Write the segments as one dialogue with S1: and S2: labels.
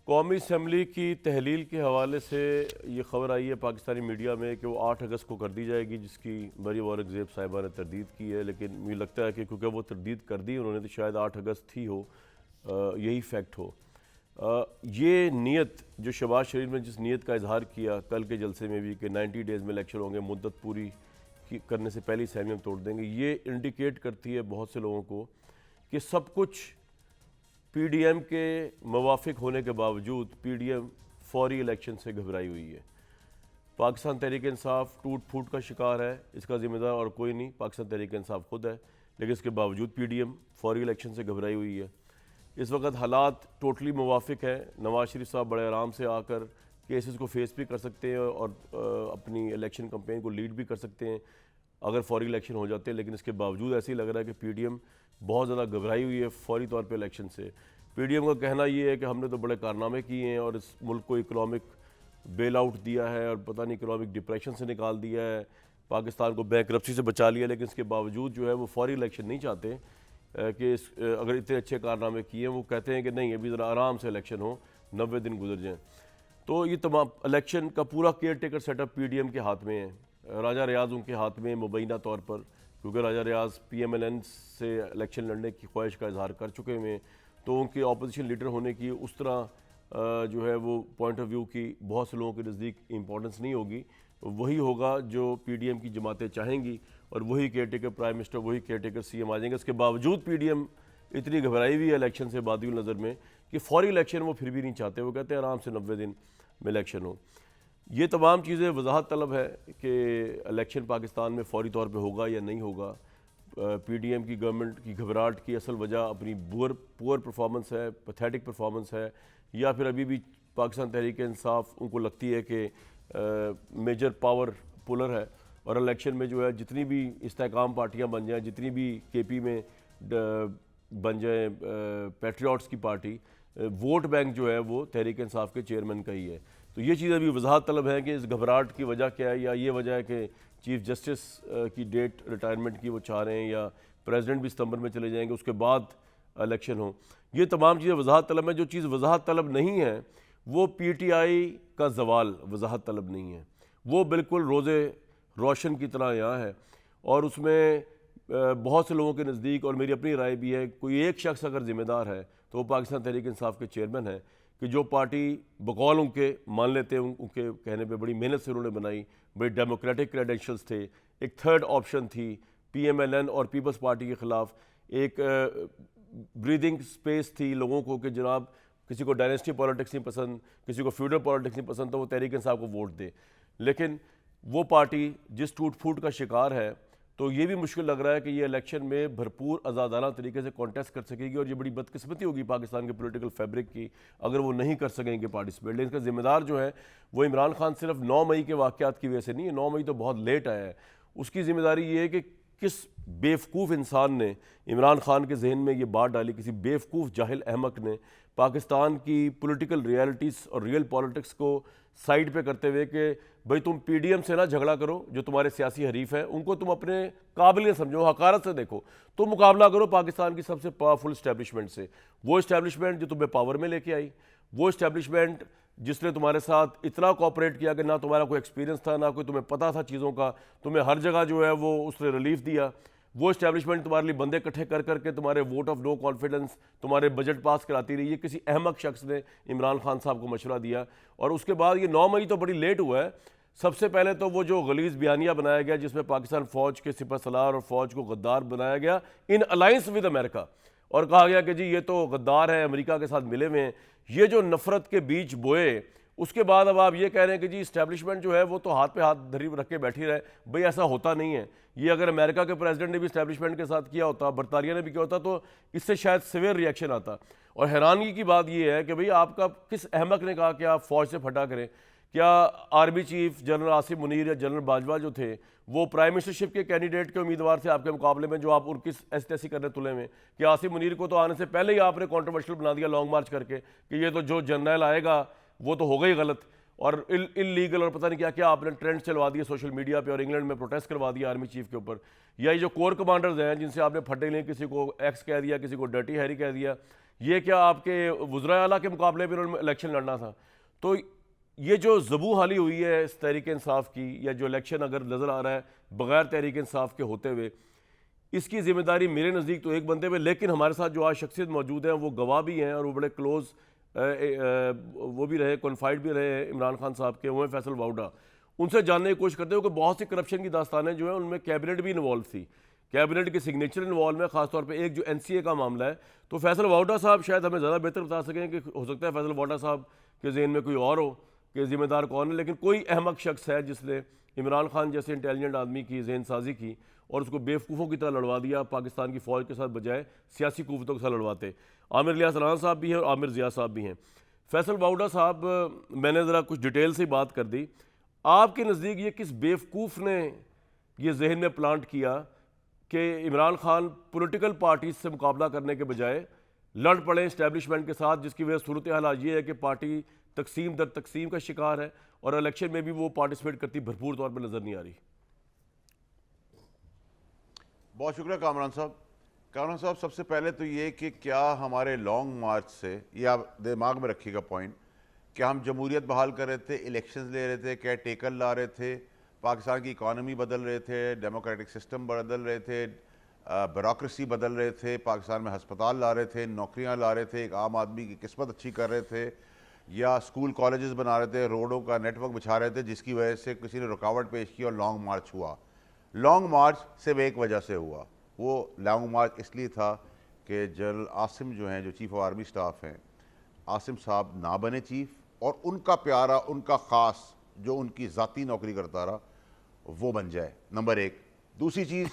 S1: कौमी असम्बली की तहलील के हवाले से ये ख़बर आई है पाकिस्तानी मीडिया में कि वो 8 अगस्त को कर दी जाएगी, जिसकी मरियम औरंगज़ेब साहिबा ने तरदीद की है। लेकिन मुझे लगता है कि क्योंकि वो तरदीद कर दी उन्होंने तो शायद 8 अगस्त ही हो, यही फैक्ट हो। ये नीयत जो शहबाज शरीफ ने जिस नीयत का इजहार किया कल के जलसे में भी कि 90 डेज़ में इलेक्शन होंगे, मुद्दत पूरी करने से पहले सहमी हम तोड़ देंगे, ये इंडिकेट करती है बहुत से लोगों को कि सब कुछ पीडीएम के मुवाफिक होने के बावजूद पीडीएम फौरी इलेक्शन से घबराई हुई है। पाकिस्तान तहरीक इंसाफ टूट फूट का शिकार है, इसका जिम्मेदार और कोई नहीं, पाकिस्तान तहरीक इंसाफ खुद है। लेकिन इसके बावजूद पीडीएम फौरी इलेक्शन से घबराई हुई है। इस वक्त हालात टोटली मुवाफिक हैं। नवाज शरीफ साहब बड़े आराम से आकर केसेस को फेस भी कर सकते हैं और अपनी इलेक्शन कैंपेन को लीड भी कर सकते हैं अगर फौरी इलेक्शन हो जाते हैं। लेकिन इसके बावजूद ऐसे ही लग रहा है कि पीडीएम बहुत ज़्यादा घबराई हुई है फौरी तौर पे इलेक्शन से। पीडीएम का कहना ये है कि हमने तो बड़े कारनामे किए हैं और इस मुल्क को इकनॉमिक बेल आउट दिया है और पता नहीं इकनॉमिक डिप्रेशन से निकाल दिया है, पाकिस्तान को बैंकरप्सी से बचा लिया। लेकिन इसके बावजूद जो है वो फौरी इलेक्शन नहीं चाहते कि अगर इतने अच्छे कारनामे किए हैं, वो कहते हैं कि नहीं अभी ज़रा आराम से इलेक्शन हो, 90 दिन गुजर जाएँ। तो ये तमाम इलेक्शन का पूरा केयर टेकर सेटअप पीडीएम के हाथ में है। राजा रियाज उनके हाथ में मुबैना तौर पर, क्योंकि राजा रियाज पीएमएलएन से इलेक्शन लड़ने की ख्वाहिश का इजहार कर चुके हैं, तो उनके अपोजिशन लीडर होने की उस तरह जो है वो पॉइंट ऑफ व्यू की बहुत से लोगों के नज़दीक इंपॉर्टेंस नहीं होगी। वही होगा जो पीडीएम की जमातें चाहेंगी और वही केयर टेकर प्राइम मिनिस्टर, वही केयर टेकर सीएम आ जाएंगे। इसके बावजूद पीडीएम इतनी घबराई हुई है इलेक्शन से बादी नज़र में कि फौरी इलेक्शन वो फिर भी नहीं चाहते। वो कहते हैं आराम से 90 दिन में इलेक्शन हो। ये तमाम चीज़ें वजाहत तलब है कि इलेक्शन पाकिस्तान में फौरी तौर पे होगा या नहीं होगा। पीडीएम की गवर्नमेंट की घबराहट की असल वजह अपनी पुअर परफॉर्मेंस है, पैथेटिक परफॉर्मेंस है, या फिर अभी भी पाकिस्तान तहरीक इंसाफ उनको लगती है कि मेजर पावर पुलर है और इलेक्शन में जो है जितनी भी इस्तेहकाम पार्टियां बन जाएँ, जितनी भी केपी में बन जाए पैट्रियट्स की पार्टी, वोट बैंक जो है वो तहरीक इंसाफ के चेयरमैन का ही है। तो ये चीज़ अभी वजाहत तलब है कि इस घबराहट की वजह क्या है, या ये वजह है कि चीफ जस्टिस की डेट रिटायरमेंट की वो चाह रहे हैं, या प्रेसिडेंट भी सितंबर में चले जाएंगे उसके बाद इलेक्शन हो। ये तमाम चीज़ें वजाहत तलब है। जो चीज़ वजाहत तलब नहीं है वो पीटीआई का जवाल वजाहत तलब नहीं है, वो बिल्कुल रोज़े रोशन की तरह यहाँ है। और उसमें बहुत से लोगों के नज़दीक, और मेरी अपनी राय भी है, कोई एक शख्स अगर ज़िम्मेदार है तो वो पाकिस्तान तहरीक इंसाफ के चेयरमैन है कि जो पार्टी बकौल उनके मान लेते हैं, उनके कहने पे बड़ी मेहनत से उन्होंने बनाई, बड़े डेमोक्रेटिक क्रेडेंशियल्स थे, एक थर्ड ऑप्शन थी पीएमएलएन और पीपल्स पार्टी के ख़िलाफ़, एक ब्रीदिंग स्पेस थी लोगों को कि जनाब किसी को डायनेस्टी पॉलिटिक्स नहीं पसंद, किसी को फ्यूडल पॉलिटिक्स नहीं पसंद, तो वो तहरीक इंसाफ को वोट दे। लेकिन वो पार्टी जिस टूट फूट का शिकार है, तो ये भी मुश्किल लग रहा है कि ये इलेक्शन में भरपूर आज़ादाना तरीके से कॉन्टेस्ट कर सकेगी। और ये बड़ी बदकिस्मती होगी पाकिस्तान के पॉलिटिकल फैब्रिक की अगर वो नहीं कर सकेंगे पार्टिसिपेट। लेकिन इसका जिम्मेदार जो है वो इमरान खान सिर्फ 9 मई के वाक़यात की वजह से नहीं है, 9 मई तो बहुत लेट आया है। उसकी जिम्मेदारी ये है कि किस बेवकूफ़ इंसान ने इमरान खान के जहन में ये बात डाली, किसी बेवकूफ़ जाहिल अहमक ने पाकिस्तान की पॉलिटिकल रियलिटीज़ और रियल पॉलिटिक्स को साइड पे करते हुए कि भाई तुम पीडीएम से ना झगड़ा करो, जो तुम्हारे सियासी हरीफ हैं उनको तुम अपने काबिलियत समझो, हकारत से देखो, तुम मुकाबला करो पाकिस्तान की सबसे पावरफुल इस्टेब्लिशमेंट से। वो इस्टेब्लिशमेंट जो तुम्हें पावर में लेके आई, वो इस्टेब्लिशमेंट जिसने तुम्हारे साथ इतना कोऑपरेट किया कि ना तुम्हारा कोई एक्सपीरियंस था, ना कोई तुम्हें पता था चीज़ों का, तुम्हें हर जगह जो है वो उसने रिलीफ दिया। वो इस्टेब्लिशमेंट तुम्हारे लिए बंदे इकट्ठे कर करके तुम्हारे वोट ऑफ नो कॉन्फिडेंस, तुम्हारे बजट पास कराती रही। ये किसी अहमक शख्स ने इमरान खान साहब को मशवरा दिया। और उसके बाद ये 9 मई तो बड़ी लेट हुआ है। सबसे पहले तो वो जो गलीज़ बयानिया बनाया गया जिसमें पाकिस्तान फ़ौज के सिपहसालार और फ़ौज को गद्दार बनाया गया इन अलायंस विद अमेरिका, और कहा गया कि जी ये तो गद्दार है, अमेरिका के साथ मिले हुए हैं। ये जो नफ़रत के बीज बोए, उसके बाद अब आप ये कह रहे हैं कि जी इस्टेब्लिशमेंट जो है वो तो हाथ पे हाथ धरी रख के बैठी रहे। भाई ऐसा होता नहीं है। ये अगर अमेरिका के प्रेसिडेंट ने भी इस्टेब्लिशमेंट के साथ किया होता, बरतानिया ने भी किया होता, तो इससे शायद सिवियर रिएक्शन आता। और हैरानगी की बात ये है कि भाई आपका किस अहमक ने कहा कि आप फ़ौज से फटा करें? क्या army chief general Asim Munir या जनरल बाजवा जो थे वो प्राइम मिनिस्टरशिप के कैंडिडेट के उम्मीदवार थे आपके मुकाबले में, जो आप उनकी ऐसी तैसी करने तुले में? कि आसिम मुनीर को तो आने से पहले ही आपने कॉन्ट्रोवर्शियल बना दिया लॉन्ग मार्च करके कि ये तो जो जनरल आएगा वो तो होगा ही गलत, और इलीगल और पता नहीं क्या क्या आपने ट्रेंड चलवा दिए सोशल मीडिया पे, और इंग्लैंड में प्रोटेस्ट करवा दिया आर्मी चीफ के ऊपर। या ये जो कोर कमांडर्स हैं जिनसे आपने फटे लिए, किसी को एक्स कह दिया, किसी को डर्टी हैरी कह दिया, ये क्या आपके वज़राए आला के मुकाबले में उन्होंने इलेक्शन लड़ना था? तो ये जो ज़बू हाली हुई है इस तहरीक इंसाफ की, या जो इलेक्शन अगर नज़र आ रहा है बग़ैर तहरीक इंसाफ के होते हुए, इसकी ज़िम्मेदारी मेरे नज़दीक तो एक बंदे पे, लेकिन हमारे साथ जो आज शख्सियत मौजूद हैं वो गवाह भी हैं और वो बड़े क्लोज़ वो भी रहे, कॉन्फाइड भी रहे हैं इमरान खान साहब के, वो हैं फैसल वाउडा। उनसे जानने की कोशिश करते हो कि बहुत सी करप्शन की दास्तानें जो हैं उनमें कैबिनेट भी इन्वॉल्व थी, कैबिनेट के सिग्नेचर इन्वॉल्व है, खासतौर पे एक जो NCA का मामला है। तो फैसल वाउडा साहब शायद हमें ज़्यादा बेहतर बता सकें कि हो सकता है फैसल वाउडा साहब के जहन में कोई और हो कि ज़िम्मेदार कौन है, लेकिन कोई अहमक शख्स है जिसने इमरान खान जैसे इंटेलिजेंट आदमी की जहन साजी की और उसको बेवकूफ़ों की तरह लड़वा दिया पाकिस्तान की फ़ौज के साथ, बजाय सियासी कुव्वतों के साथ लड़वाते। आमिर इलियास राना साहब भी हैं और आमिर ज़िया साहब भी हैं। फैसल वाउडा साहब, मैंने ज़रा कुछ डिटेल से बात कर दी, आपके नज़दीक ये किस बेवकूफ़ ने ये जहन में प्लांट किया कि इमरान खान पॉलिटिकल पार्टीज से मुकाबला करने के बजाय लड़ पड़े इस्टेब्लिशमेंट के साथ, जिसकी वजह सूरत हाल आज ये है कि पार्टी तकसीम दर तकसीम का शिकार है और इलेक्शन में भी वो पार्टिसिपेट करती भरपूर तौर पर नज़र नहीं आ रही?
S2: बहुत शुक्रिया कामरान साहब। कामरान साहब, सबसे पहले तो ये कि क्या हमारे लॉन्ग मार्च से, ये आप दिमाग में रखिएगा पॉइंट, कि हम जमहूरियत बहाल कर रहे थे, इलेक्शंस ले रहे थे, केयर टेकर ला रहे थे, पाकिस्तान की इकॉनमी बदल रहे थे, डेमोक्रेटिक सिस्टम बदल रहे थे, ब्यूरोक्रेसी बदल रहे थे, पाकिस्तान में हस्पताल ला रहे थे, नौकरियां ला रहे थे, एक आम आदमी की किस्मत अच्छी कर रहे थे, या स्कूल कॉलेजेस बना रहे थे, रोडों का नेटवर्क बिछा रहे थे, जिसकी वजह से किसी ने रुकावट पेश की और लॉन्ग मार्च हुआ। लॉन्ग मार्च सिर्फ एक वजह से हुआ, वो लॉन्ग मार्च इसलिए था कि जनरल आसिम जो हैं, जो चीफ़ ऑफ आर्मी स्टाफ हैं, आसिम साहब ना बने चीफ, और उनका प्यारा, उनका ख़ास जो उनकी ज़ाती नौकरी करता रहा वो बन जाए, नंबर एक। दूसरी चीज़,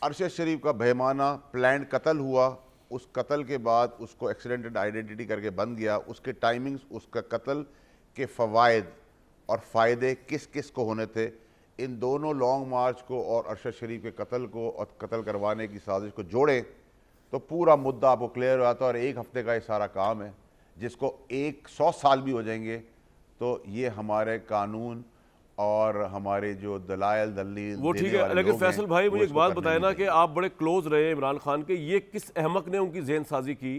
S2: अरशद शरीफ का बेहमाना प्लान्ड कत्ल हुआ, उस कत्ल के बाद उसको एक्सीडेंटेड आइडेंटिटी करके बन गया, उसके टाइमिंग्स, उसका कत्ल के फ़वाइद और फ़ायदे किस किस को होने थे, इन दोनों लॉन्ग मार्च को और अरशद शरीफ के कत्ल को और कत्ल करवाने की साजिश को जोड़ें तो पूरा मुद्दा आपको क्लियर हो जाता है। और एक हफ्ते का ये सारा काम है, जिसको 100 साल भी हो जाएंगे तो ये हमारे कानून और हमारे जो दलाइल दलील
S1: वो ठीक है, लेकिन फैसल भाई मुझे एक बात बताए ना कि आप बड़े क्लोज रहे इमरान खान के, ये किस अहमक ने उनकी जहन साजी की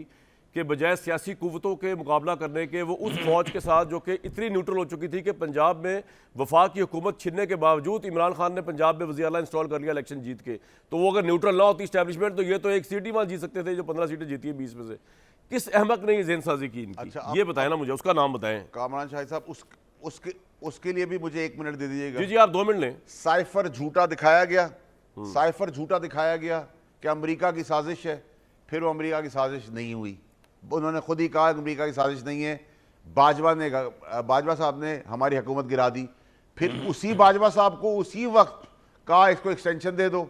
S1: कि बजाय सियासी कुव्वतों के मुकाबला करने के वो उस फौज के साथ जो कि इतनी न्यूट्रल हो चुकी थी कि पंजाब में वफाक की हुकूमत छिनने के बावजूद इमरान खान ने पंजाब में वज़ीर आला इंस्टॉल कर लिया इलेक्शन जीत के, तो वो अगर न्यूट्रल ना होती इस्टेब्लिशमेंट तो ये तो एक सीट ही वहाँ जीत सकते थे जो 15 सीटें जीती है 20 में से। किस अहमक ने ये जहन साजी की इनकी?
S2: अच्छा,
S1: ये बताए ना मुझे, उसका नाम बताएं।
S2: कामरान शाहिद साहब, उसके लिए भी मुझे 1 मिनट दे दीजिएगा।
S1: जी जी, आप 2 मिनट लें।
S2: साइफर झूठा दिखाया गया, साइफर झूठा दिखाया गया कि अमेरिका की साजिश है, फिर वो अमेरिका की साजिश नहीं हुई, उन्होंने खुद ही कहा अमेरिका की साजिश नहीं है। बाजवा साहब ने हमारी हुकूमत गिरा दी, फिर उसी बाजवा साहब को उसी वक्त कहा इसको एक्सटेंशन दे दो,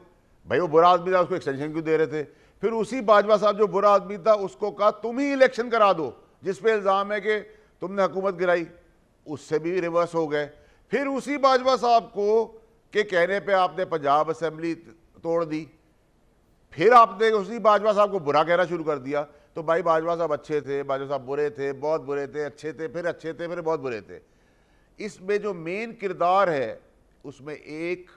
S2: भाई वो बुरा आदमी था, उसको एक्सटेंशन क्यों दे रहे थे। फिर उसी बाजवा साहब जो बुरा आदमी था उसको कहा तुम ही इलेक्शन करा दो जिस पे इल्ज़ाम है कि तुमने हुकूमत गिराई, उससे भी रिवर्स हो गए। फिर उसी बाजवा साहब को के कहने पे आपने पंजाब असेंबली तोड़ दी, फिर आपने उसी बाजवा साहब को बुरा कहना शुरू कर दिया। तो भाई बाजवा साहब अच्छे थे, बाजवा साहब बुरे थे, बहुत बुरे थे, अच्छे थे, फिर अच्छे थे, फिर बहुत बुरे थे। इसमें जो मेन किरदार है उसमें एक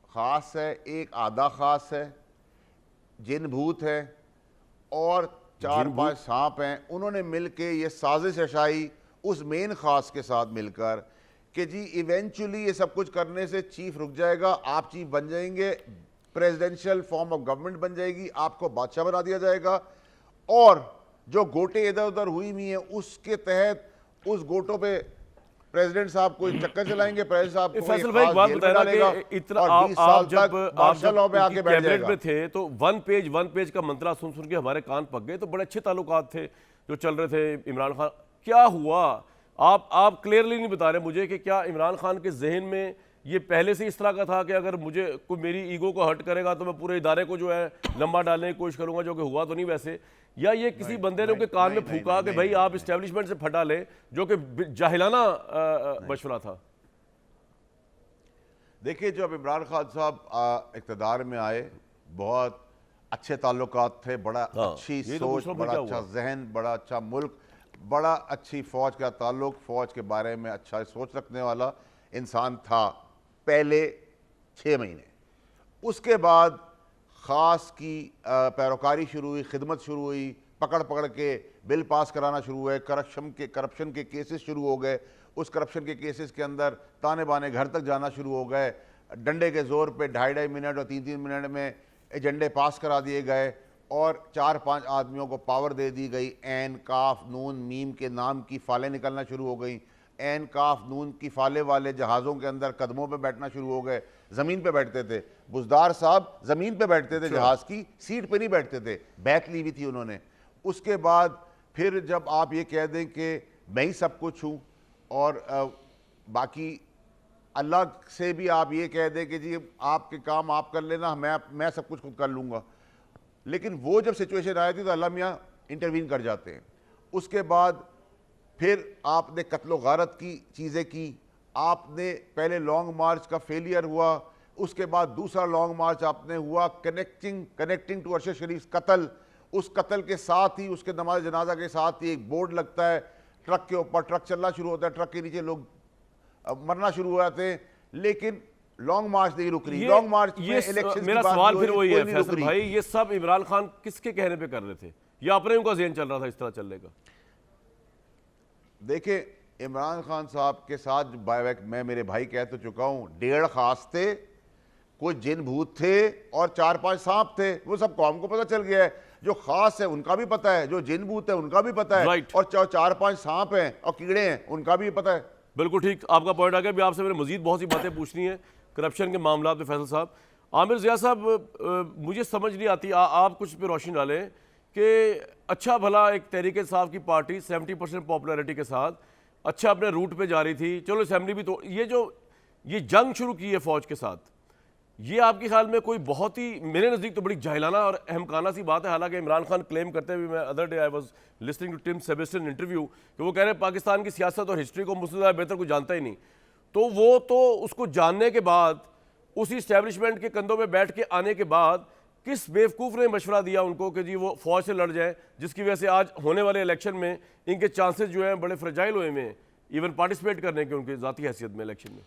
S2: ख़ास है, एक आधा ख़ास है, जिन भूत है और 4-5 सांप हैं। उन्होंने मिल के ये साजिश रचाई उस मेन ख़ास के साथ मिलकर कि जी इवेंचुअली ये सब कुछ करने से चीफ रुक जाएगा, आप चीफ बन जाएंगे, प्रेसिडेंशियल फॉर्म ऑफ गवर्नमेंट बन जाएगी, आपको बादशाह बना दिया जाएगा, और जो गोटे इधर उधर हुई हुई हैं उसके तहत उस गोटों पे प्रेसिडेंट साहब कोई चक्कर चलाएंगे, प्रेसिडेंट साहब को
S1: फैसल भाई एक बात बताना कि इतना आप जब कैबिनेट में थे तो वन पेज का मंत्रा सुन सुन के हमारे कान पक गए, तो बड़े अच्छे ताल्लुकात थे जो चल रहे थे इमरान खान। क्या हुआ? आप क्लियरली नहीं बता रहे मुझे कि क्या इमरान खान के जहन में ये पहले से इस तरह का था कि अगर मुझे कोई मेरी ईगो को हर्ट करेगा तो मैं पूरे इदारे को जो है लंबा डालने की कोशिश करूंगा, जो कि हुआ तो नहीं वैसे, या ये किसी बंदे ने उनके कान में फूका कि भाई आप इस्टेब्लिशमेंट से फटा ले, जो कि जाहिलाना मशवरा था?
S2: देखिए, जब इमरान खान साहब इक़्तिदार में आए बहुत अच्छे ताल्लुकात थे, बड़ा अच्छी सोच, बड़ा अच्छा जहन, बड़ा अच्छा मुल्क, बड़ा अच्छी फ़ौज का ताल्लुक, फ़ौज के बारे में अच्छा सोच रखने वाला इंसान था पहले 6 महीने। उसके बाद ख़ास की पैरोकारी शुरू हुई, खिदमत शुरू हुई, पकड़ पकड़ के बिल पास कराना शुरू हुए, करप्शन के केसेस शुरू हो गए। उस करप्शन के केसेस के अंदर ताने बाने घर तक जाना शुरू हो गए। डंडे के जोर पे 2.5 मिनट और 3-3 मिनट में एजेंडे पास करा दिए गए और 4-5 आदमियों को पावर दे दी गई। ऐन, काफ, नून, मीम के नाम की फालें निकलना शुरू हो गई। ऐन, काफ, नून की फाले वाले जहाज़ों के अंदर कदमों पे बैठना शुरू हो गए। ज़मीन पे बैठते थे। बुज़दार साहब ज़मीन पे बैठते थे, जहाज़ की सीट पे नहीं बैठते थे, बैठ ली हुई थी उन्होंने। उसके बाद फिर जब आप ये कह दें कि मैं ही सब कुछ हूँ और बाकी अल्लाह से भी आप ये कह दें कि जी आपके काम आप कर लेना, मैं सब कुछ खुद कर लूँगा, लेकिन वो जब सिचुएशन आई थी तो अल्लाह मियाँ इंटरवीन कर जाते हैं। उसके बाद फिर आपने कत्लो गारत की चीज़ें की। आपने पहले लॉन्ग मार्च का फेलियर हुआ, उसके बाद दूसरा लॉन्ग मार्च आपने हुआ कनेक्टिंग टू अरशद शरीफ कत्ल। उस कत्ल के साथ ही, उसके नमाज जनाजा के साथ ही एक बोर्ड लगता है ट्रक के ऊपर, ट्रक चलना शुरू होता है, ट्रक के नीचे लोग मरना शुरू हो जाते हैं, लेकिन लॉन्ग मार्च नहीं रुक रही। लॉन्ग मार्च में इलेक्शन
S1: मेरा सवाल फिर वही है फैसल भाई, ये सब इमरान खान किसके कहने पे कर रहे थे या अपने उनका ज़हन चल रहा था इस तरह चलने का?
S2: देखिए, इमरान खान साहब के साथ मैं मेरे भाई कह तो चुका हूं, 1.5 खास थे, कुछ जिन भूत थे और 4-5 सांप थे। वो सब कौम को पता चल गया है। जो खास है उनका भी पता है, जो जिन भूत है उनका भी पता है, और 4-5 सांप हैं और कीड़े हैं उनका भी पता है।
S1: बिल्कुल ठीक, आपका पॉइंट आ गया। भी आपसे मैंने मजीद बहुत सी बातें पूछनी है करप्शन के मामला में। फैसल साहब, आमिर ज़िया साहब, मुझे समझ नहीं आती, आप कुछ पे रोशनी डालें कि अच्छा भला एक तहरीक इंसाफ की पार्टी 70% पॉपुलैरिटी के साथ अच्छा अपने रूट पे जा रही थी, चलो असेंबली भी, तो ये जंग शुरू की है फौज के साथ, ये आपके ख्याल में कोई बहुत ही, मेरे नज़दीक तो बड़ी जाहिलाना और अहमकाना सी बात है। हालांकि इमरान खान क्लेम करते हुए, मैं other day I was listening to Tim Sebastian interview, कि वो कह रहे हैं पाकिस्तान की सियासत और हिस्ट्री को मुझसे ज़्यादा बेहतर कोई जानता ही नहीं। तो वो तो उसको जानने के बाद, उसी इस्टेब्लिशमेंट के कंधों में बैठ के आने के बाद, किस बेवकूफ़ ने मशवरा दिया उनको कि जी वो फौज से लड़ जाए, जिसकी वजह से आज होने वाले इलेक्शन में इनके चांसेस जो हैं बड़े फ्रेजाइल हुए हैं इवन पार्टिसिपेट करने के उनकी ज़ाती हैसियत में इलेक्शन में?